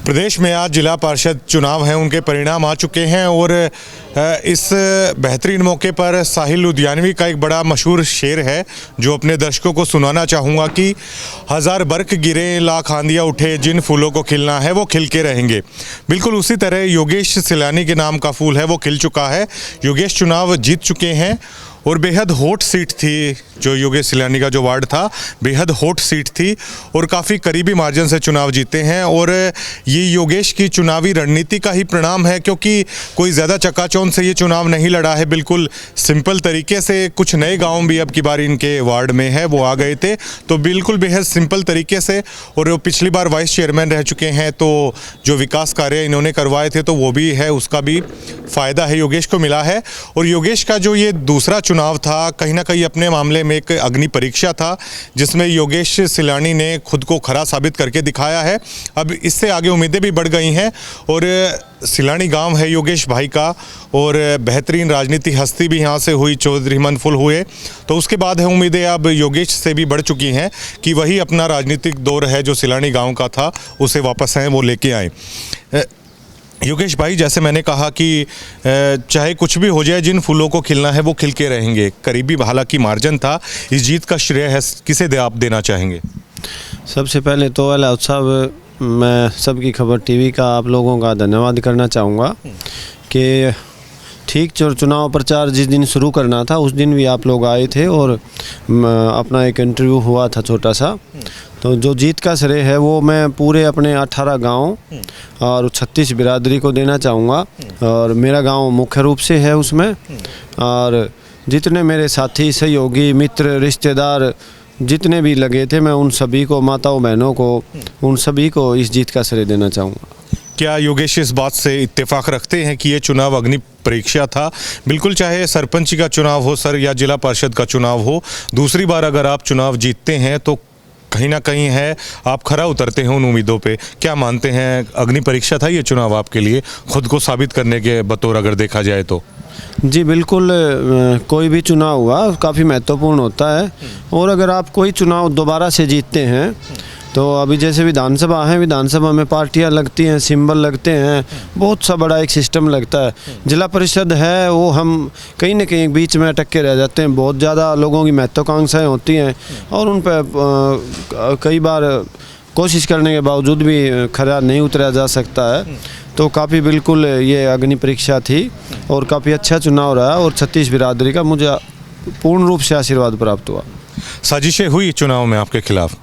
प्रदेश में आज जिला पार्षद चुनाव हैं, उनके परिणाम आ चुके हैं और इस बेहतरीन मौके पर साहिल लुधियानवी का एक बड़ा मशहूर शेर है जो अपने दर्शकों को सुनाना चाहूँगा कि हज़ार बर्क गिरे लाख आंधियाँ उठे, जिन फूलों को खिलना है वो खिल के रहेंगे। बिल्कुल उसी तरह योगेश सिलानी के नाम का फूल है वो खिल चुका है। योगेश चुनाव जीत चुके हैं और बेहद हॉट सीट थी, जो योगेश सिलानी का जो वार्ड था बेहद हॉट सीट थी और काफ़ी करीबी मार्जिन से चुनाव जीते हैं। और ये योगेश की चुनावी रणनीति का ही परिणाम है, क्योंकि कोई ज़्यादा चकाचौंध से ये चुनाव नहीं लड़ा है। बिल्कुल सिंपल तरीके से कुछ नए गांव भी अब की बार इनके वार्ड में है, वो आ गए थे, तो बिल्कुल बेहद सिंपल तरीके से। और वो पिछली बार वाइस चेयरमैन रह चुके हैं, तो जो विकास कार्य इन्होंने करवाए थे तो वो भी है, उसका भी फ़ायदा है योगेश को मिला है। और योगेश का जो ये दूसरा चुनाव था कहीं ना कहीं अपने मामले में एक अग्नि परीक्षा था, जिसमें योगेश सिलानी ने खुद को खरा साबित करके दिखाया है। अब इससे आगे उम्मीदें भी बढ़ गई हैं और सिलानी गांव है योगेश भाई का और बेहतरीन राजनीति हस्ती भी यहाँ से हुई, चौधरी मनफुल हुए, तो उसके बाद है उम्मीदें अब योगेश से भी बढ़ चुकी हैं कि वही अपना राजनीतिक दौर है जो सिलानी गाँव का था उसे वापस हैं वो लेके आए। योगेश भाई, जैसे मैंने कहा कि चाहे कुछ भी हो जाए, जिन फूलों को खिलना है वो खिल के रहेंगे। करीबी हालांकि मार्जिन था, इस जीत का श्रेय है किसे आप देना चाहेंगे? सबसे पहले तो अलाउद साहब, मैं सबकी खबर टीवी का आप लोगों का धन्यवाद करना चाहूँगा कि ठीक चुनाव प्रचार जिस दिन शुरू करना था उस दिन भी आप लोग आए थे और अपना एक इंटरव्यू हुआ था छोटा सा। तो जो जीत का श्रेय है वो मैं पूरे अपने 18 गांव और 36 बिरादरी को देना चाहूँगा। और मेरा गांव मुख्य रूप से है उसमें, और जितने मेरे साथी, सहयोगी, मित्र, रिश्तेदार जितने भी लगे थे, मैं उन सभी को, माताओं बहनों को, उन सभी को इस जीत का श्रेय देना चाहूँगा। क्या योगेश इस बात से इत्तेफाक रखते हैं कि ये चुनाव अग्नि परीक्षा था? बिल्कुल, चाहे सरपंच का चुनाव हो सर या जिला परिषद का चुनाव हो, दूसरी बार अगर आप चुनाव जीतते हैं तो कहीं ना कहीं है आप खरा उतरते हैं उन उम्मीदों पे। क्या मानते हैं, अग्नि परीक्षा था ये चुनाव आपके लिए खुद को साबित करने के बतौर अगर देखा जाए तो? जी बिल्कुल, कोई भी चुनाव हुआ काफ़ी महत्वपूर्ण होता है। और अगर आप कोई चुनाव दोबारा से जीतते हैं तो अभी जैसे विधानसभा है, विधानसभा में पार्टियां लगती हैं, सिंबल लगते हैं, बहुत सा बड़ा एक सिस्टम लगता है। जिला परिषद है वो हम कहीं ना कहीं बीच में अटक के रह जाते हैं, बहुत ज़्यादा लोगों की महत्वाकांक्षाएं होती हैं और उन पर कई बार कोशिश करने के बावजूद भी खरा नहीं उतरा जा सकता है। तो काफ़ी बिल्कुल ये अग्नि परीक्षा थी और काफ़ी अच्छा चुनाव रहा और 36 बिरादरी का मुझे पूर्ण रूप से आशीर्वाद प्राप्त हुआ। साजिशें हुई चुनाव में आपके खिलाफ?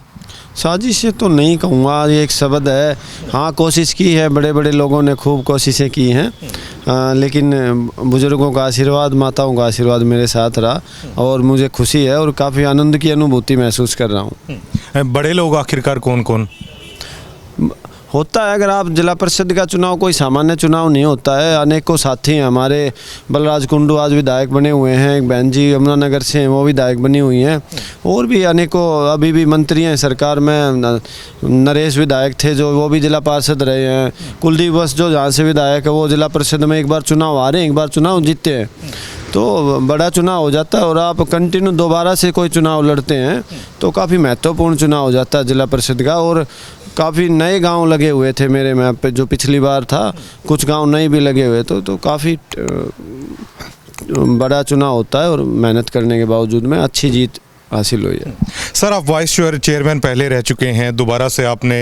साजिशें तो नहीं कहूँगा, ये एक शब्द है। हाँ, कोशिश की है, बड़े बड़े लोगों ने खूब कोशिशें की हैं, लेकिन बुज़ुर्गों का आशीर्वाद, माताओं का आशीर्वाद मेरे साथ रहा और मुझे खुशी है और काफ़ी आनंद की अनुभूति महसूस कर रहा हूँ। बड़े लोग आखिरकार कौन कौन होता है? अगर आप जिला परिषद का चुनाव कोई सामान्य चुनाव नहीं होता है। अनेकों साथी हैं हमारे, बलराज कुंडू आज विधायक बने हुए हैं, एक बहन जी यमुनानगर से हैं वो विधायक बनी हुई हैं, और भी अनेकों अभी भी मंत्री हैं सरकार में। नरेश विधायक थे जो वो भी जिला पार्षद रहे हैं। कुलदीप बस जो जहाँ से विधायक है वो जिला परिषद में एक बार चुनाव आ रहे हैं, एक बार चुनाव जीतते हैं, तो बड़ा चुनाव हो जाता है। और आप कंटिन्यू दोबारा से कोई चुनाव लड़ते हैं तो काफ़ी महत्वपूर्ण चुनाव हो जाता है जिला परिषद का। और काफ़ी नए गांव लगे हुए थे मेरे में पे, जो पिछली बार था, कुछ गांव नए भी लगे हुए तो काफ़ी बड़ा चुनाव होता है और मेहनत करने के बावजूद में अच्छी जीत हासिल हुई है। सर, आप वाइस चेयरमैन पहले रह चुके हैं, दोबारा से आपने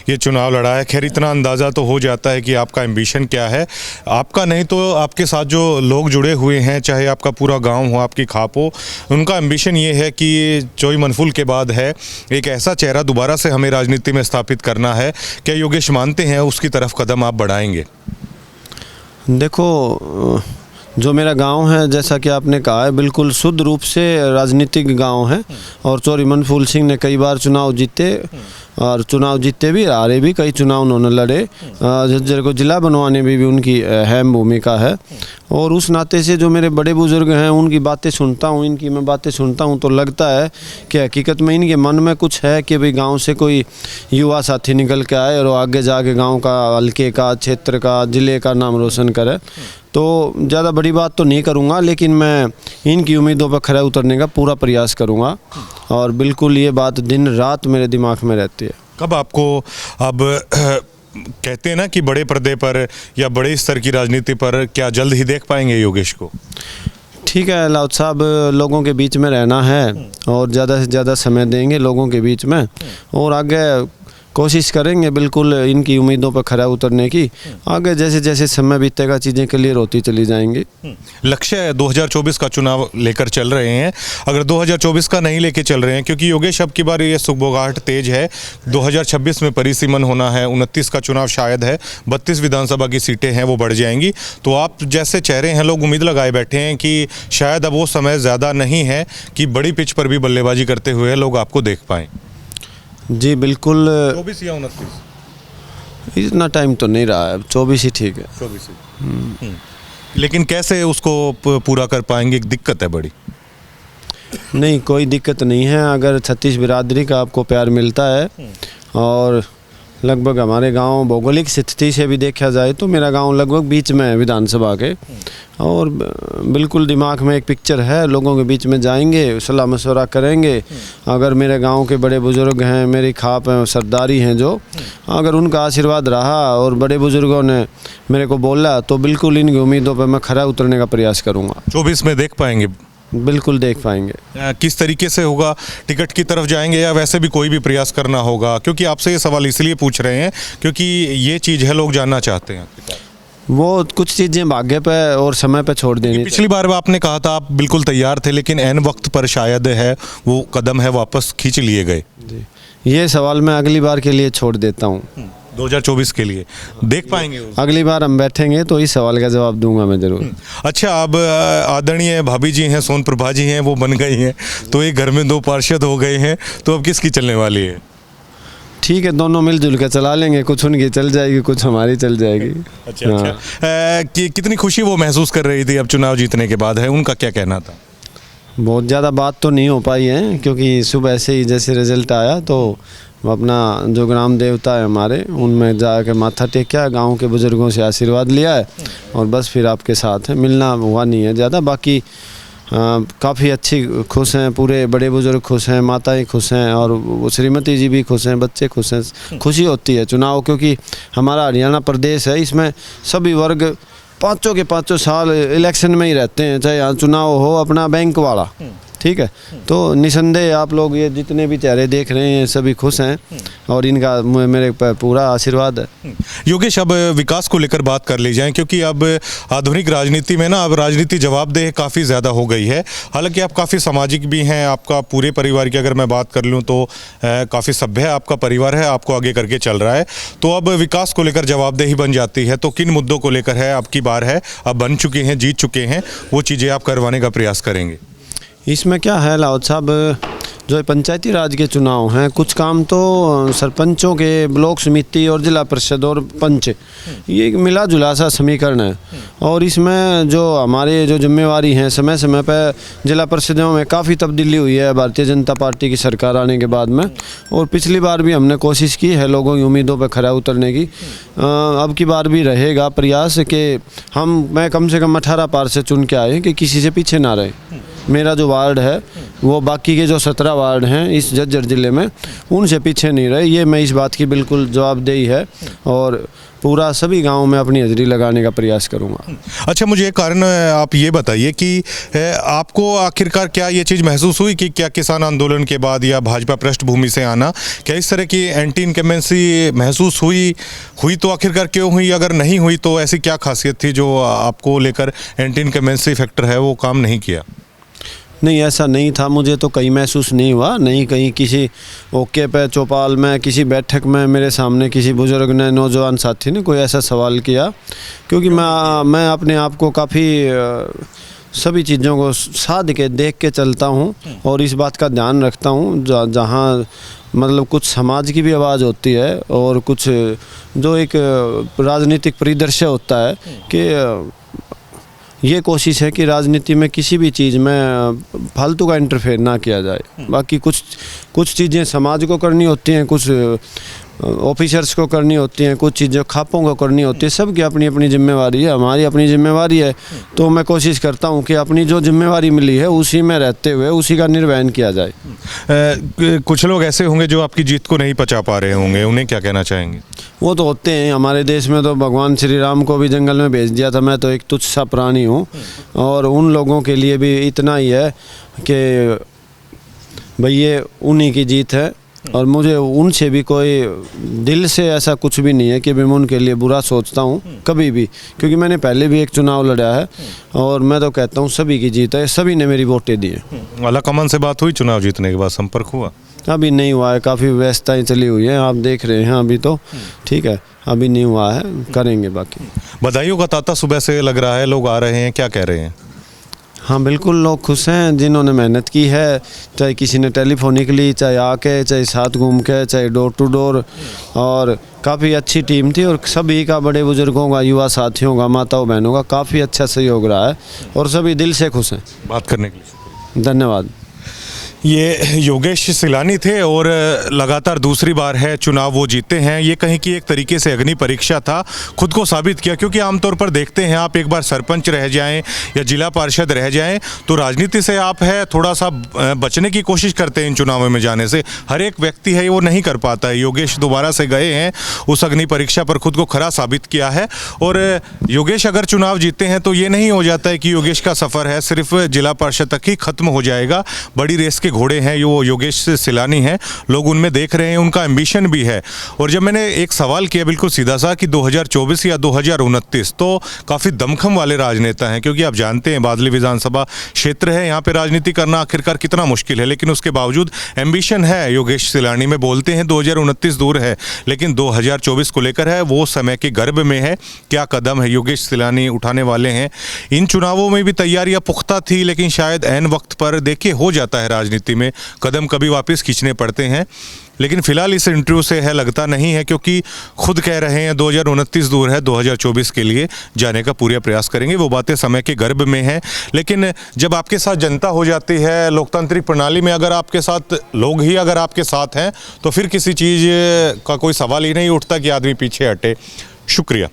ये चुनाव लड़ा है। खैर, इतना अंदाज़ा तो हो जाता है कि आपका एम्बिशन क्या है। आपका नहीं तो आपके साथ जो लोग जुड़े हुए हैं, चाहे आपका पूरा गांव हो, आपकी खाप हो, उनका एम्बिशन ये है कि चौधरी मनफुल के बाद है एक ऐसा चेहरा दोबारा से हमें राजनीति में स्थापित करना है। क्या योगेश मानते हैं उसकी तरफ कदम आप बढ़ाएंगे? देखो, जो मेरा गांव है, जैसा कि आपने कहा है, बिल्कुल शुद्ध रूप से राजनीतिक गांव है और चौधरी मनफूल सिंह ने कई बार चुनाव जीते और चुनाव जीतते भी, हारे भी, कई चुनाव उन्होंने लड़े। झज्जर को जिला बनवाने में भी उनकी अहम भूमिका है। और उस नाते से जो मेरे बड़े बुजुर्ग हैं उनकी बातें सुनता हूँ, इनकी मैं बातें सुनता हूँ, तो लगता है कि हकीकत में इनके मन में कुछ है कि भाई गांव से कोई युवा साथी निकल के आए और आगे जाके गांव का, हल्के का, क्षेत्र का, ज़िले का नाम रोशन करे। तो ज़्यादा बड़ी बात तो नहीं करूँगा, लेकिन मैं इनकी उम्मीदों पर खरा उतरने का पूरा प्रयास करूँगा और बिल्कुल ये बात दिन रात मेरे दिमाग में रहती है। कब आपको अब कहते हैं ना कि बड़े पर्दे पर या बड़े स्तर की राजनीति पर क्या जल्द ही देख पाएंगे योगेश को? ठीक है लाउद साहब, लोगों के बीच में रहना है और ज़्यादा से ज़्यादा समय देंगे लोगों के बीच में और आगे कोशिश करेंगे बिल्कुल इनकी उम्मीदों पर खरा उतरने की। आगे जैसे जैसे समय बीतेगा चीज़ें क्लियर होती चली जाएंगी। लक्ष्य 2024 का चुनाव लेकर चल रहे हैं, अगर 2024 का नहीं लेके चल रहे हैं, क्योंकि योगेश अब की बार ये सुगबुगाहट तेज है, 2026 में परिसीमन होना है, 29 का चुनाव शायद है, 32 विधानसभा की सीटें हैं वो बढ़ जाएंगी, तो आप जैसे चेहरे हैं लोग उम्मीद लगाए बैठे हैं कि शायद अब वो समय ज़्यादा नहीं है कि बड़ी पिच पर भी बल्लेबाजी करते हुए लोग आपको देख पाएँ। जी बिल्कुल। 24 या 29? इतना टाइम तो नहीं रहा है, 24 ही ठीक है। 24 ही। लेकिन कैसे उसको पूरा कर पाएंगे, एक दिक्कत है बड़ी। नहीं कोई दिक्कत नहीं है, अगर छत्तीस बिरादरी का आपको प्यार मिलता है और लगभग हमारे गांव भौगोलिक स्थिति से भी देखा जाए तो मेरा गांव लगभग बीच में है विधानसभा के, और बिल्कुल दिमाग में एक पिक्चर है, लोगों के बीच में जाएंगे, सलाह मशवरा करेंगे। अगर मेरे गांव के बड़े बुजुर्ग हैं, मेरी खाप हैं, सरदारी हैं जो, अगर उनका आशीर्वाद रहा और बड़े बुजुर्गों ने मेरे को बोला तो बिल्कुल इनकी उम्मीदों पर मैं खरा उतरने का प्रयास करूँगा। 24 में देख पाएंगे? बिल्कुल देख पाएंगे। किस तरीके से होगा, टिकट की तरफ जाएंगे या वैसे भी कोई भी प्रयास करना होगा? क्योंकि आपसे ये सवाल इसलिए पूछ रहे हैं क्योंकि ये चीज़ है, लोग जानना चाहते हैं। वो कुछ चीज़ें भाग्य पे और समय पे छोड़ देनी। पिछली बार आपने कहा था आप बिल्कुल तैयार थे, लेकिन ऐन वक्त पर शायद है वो कदम है वापस खींच लिए गए। जी, ये सवाल मैं अगली बार के लिए छोड़ देता हूँ। 2024 के लिए देख पाएंगे? अगली बार हम बैठेंगे तो इस सवाल का जवाब दूंगा मैं जरूर। अच्छा, अब आदरणीय भाभी जी हैं, सोन प्रभा जी हैं, वो बन गई हैं, तो एक घर में 2 पार्षद हो गए हैं, तो अब किसकी चलने वाली है? ठीक है, दोनों मिलजुल के चला लेंगे, कुछ उनकी चल जाएगी, कुछ हमारी चल जाएगी। अच्छा। कि कितनी खुशी वो महसूस कर रही थी अब चुनाव जीतने के बाद, है उनका क्या कहना था? बहुत ज़्यादा बात तो नहीं हो पाई है, क्योंकि सुबह से ही जैसे रिजल्ट आया तो अपना जो ग्राम देवता है हमारे, उनमें जाकर माथा टेका, गांव के बुज़ुर्गों से आशीर्वाद लिया है और बस फिर आपके साथ है। मिलना हुआ नहीं है ज़्यादा, बाकी काफ़ी अच्छी खुश हैं, पूरे बड़े बुजुर्ग खुश हैं, माताएं खुश हैं और वो श्रीमती जी भी खुश हैं, बच्चे खुश हैं। खुशी होती है चुनाव, क्योंकि हमारा हरियाणा प्रदेश है, इसमें सभी वर्ग पाँचों के पाँचों साल इलेक्शन में ही रहते हैं, चाहे यहाँ चुनाव हो अपना बैंक वाला। ठीक है, तो निसंदेह आप लोग ये जितने भी चेहरे देख रहे हैं सभी खुश हैं और इनका मेरे पर पूरा आशीर्वाद है। योगेश, अब विकास को लेकर बात कर ली जाए, क्योंकि अब आधुनिक राजनीति में ना अब राजनीति जवाबदेह काफ़ी ज़्यादा हो गई है। हालांकि आप काफ़ी सामाजिक भी हैं, आपका पूरे परिवार की अगर मैं बात कर लूँ तो काफ़ी सभ्य आपका परिवार है, आपको आगे करके चल रहा है, तो अब विकास को लेकर जवाबदेही बन जाती है, तो किन मुद्दों को लेकर है अब की बार है, अब बन चुके हैं, जीत चुके हैं, वो चीज़ें आप करवाने का प्रयास करेंगे? इसमें क्या है लाउद साहब, जो पंचायती राज के चुनाव हैं, कुछ काम तो सरपंचों के, ब्लॉक समिति और जिला परिषद और पंच, ये एक मिला जुला सा समीकरण है और इसमें जो हमारे जो जिम्मेवारी हैं, समय समय पर जिला परिषदों में काफ़ी तब्दीली हुई है भारतीय जनता पार्टी की सरकार आने के बाद में, और पिछली बार भी हमने कोशिश की है लोगों की उम्मीदों पर खरा उतरने की। अब की बार भी रहेगा प्रयास कि मैं कम से कम 18 पार से चुन के आए कि किसी से पीछे ना रहे। मेरा जो वार्ड है वो बाकी के जो 17 वार्ड हैं इस झज्जर ज़िले में, उनसे पीछे नहीं रहे, ये मैं इस बात की बिल्कुल जवाबदेही है और पूरा सभी गांवों में अपनी हाजिरी लगाने का प्रयास करूंगा। अच्छा, मुझे एक कारण आप ये बताइए कि आपको आखिरकार क्या ये चीज़ महसूस हुई कि क्या किसान आंदोलन के बाद या भाजपा पृष्ठभूमि से आना, क्या इस तरह की एंटी इनकम्बेंसी महसूस हुई तो आखिरकार क्यों हुई? अगर नहीं हुई तो ऐसी क्या खासियत थी जो आपको लेकर एंटी इनकम्बेंसी फैक्टर है वो काम नहीं किया? नहीं, ऐसा नहीं था, मुझे तो कहीं महसूस नहीं हुआ, नहीं कहीं किसी ओके पे चौपाल में किसी बैठक में मेरे सामने किसी बुजुर्ग ने, नौजवान साथी ने कोई ऐसा सवाल किया, क्योंकि मैं अपने आप को काफ़ी सभी चीज़ों को साध के देख के चलता हूँ और इस बात का ध्यान रखता हूँ जहाँ मतलब कुछ समाज की भी आवाज़ होती है और कुछ जो एक राजनीतिक परिदृश्य होता है कि ये कोशिश है कि राजनीति में किसी भी चीज़ में फालतू का इंटरफेयर ना किया जाए। बाकी कुछ चीज़ें समाज को करनी होती हैं, कुछ ऑफिसर्स को करनी होती हैं, कुछ चीज़ें खापों को करनी होती है, सबकी अपनी अपनी जिम्मेवारी है, हमारी अपनी जिम्मेवारी है। तो मैं कोशिश करता हूँ कि अपनी जो जिम्मेवारी मिली है उसी में रहते हुए उसी का निर्वहन किया जाए। कुछ लोग ऐसे होंगे जो आपकी जीत को नहीं पचा पा रहे होंगे, उन्हें क्या कहना चाहेंगे? वो तो होते हैं, हमारे देश में तो भगवान श्री राम को भी जंगल में भेज दिया था, मैं तो एक तुच्छ सा प्राणी हूँ। और उन लोगों के लिए भी इतना ही है कि भाई ये उन्हीं की जीत है, और मुझे उनसे भी कोई दिल से ऐसा कुछ भी नहीं है कि मैं उनके लिए बुरा सोचता हूँ कभी भी, क्योंकि मैंने पहले भी एक चुनाव लड़ा है और मैं तो कहता हूँ सभी की जीत है, सभी ने मेरी वोटें दी है। आला कमान से बात हुई चुनाव जीतने के बाद, संपर्क हुआ? अभी नहीं हुआ है, काफ़ी व्यस्तताएं चली हुई हैं, आप देख रहे हैं अभी तो, ठीक है, अभी नहीं हुआ है, करेंगे बाकी। बधाइयों का तांता सुबह से लग रहा है, लोग आ रहे हैं, क्या कह रहे हैं? हाँ बिल्कुल, लोग खुश हैं जिन्होंने मेहनत की है, चाहे किसी ने टेलीफोनिकली, चाहे आके, चाहे साथ घूम के, चाहे डोर टू डोर। और काफ़ी अच्छी टीम थी और सभी का, बड़े बुजुर्गों का, युवा साथियों का, माताओं बहनों का काफ़ी अच्छा सहयोग रहा है और सभी दिल से खुश हैं। बात करने के लिए धन्यवाद। ये योगेश सिलानी थे और लगातार दूसरी बार है चुनाव वो जीते हैं। ये कहीं की एक तरीके से अग्नि परीक्षा था, खुद को साबित किया, क्योंकि आमतौर पर देखते हैं आप एक बार सरपंच रह जाएं या जिला पार्षद रह जाएं तो राजनीति से आप है थोड़ा सा बचने की कोशिश करते हैं इन चुनावों में जाने से। हर एक व्यक्ति है वो नहीं कर पाता है। योगेश दोबारा से गए हैं, उस अग्नि परीक्षा पर खुद को खरा साबित किया है। और योगेश अगर चुनाव जीते हैं तो ये नहीं हो जाता है कि योगेश का सफ़र है सिर्फ जिला पार्षद तक ही खत्म हो जाएगा। बड़ी रेस के घोड़े हैं वो योगेश सिलानी हैं, लोग उनमें देख रहे हैं, उनका एम्बिशन भी है। और जब मैंने एक सवाल किया बिल्कुल सीधा सा कि 2024 या 2029, तो काफ़ी दमखम वाले राजनेता हैं, क्योंकि आप जानते हैं बादली विधानसभा क्षेत्र है, यहाँ पे राजनीति करना आखिरकार कितना मुश्किल है, लेकिन उसके बावजूद एम्बिशन है योगेश सिलानी में। बोलते हैं 2029 दूर है, लेकिन 2024 को लेकर है, वो समय के गर्भ में है। क्या कदम है योगेश सिलानी उठाने वाले हैं? इन चुनावों में भी तैयारियां पुख्ता थी, लेकिन शायद ऐन वक्त पर देखिए हो जाता है राजनीति में, कदम कभी वापस खींचने पड़ते हैं। लेकिन फिलहाल इस इंटरव्यू से है लगता नहीं है, क्योंकि खुद कह रहे हैं 2029 दूर है, 2024 के लिए जाने का पूरा प्रयास करेंगे। वो बातें समय के गर्भ में हैं, लेकिन जब आपके साथ जनता हो जाती है लोकतांत्रिक प्रणाली में, अगर आपके साथ लोग ही अगर आपके साथ हैं तो फिर किसी चीज़ का कोई सवाल ही नहीं उठता कि आदमी पीछे हटे। शुक्रिया।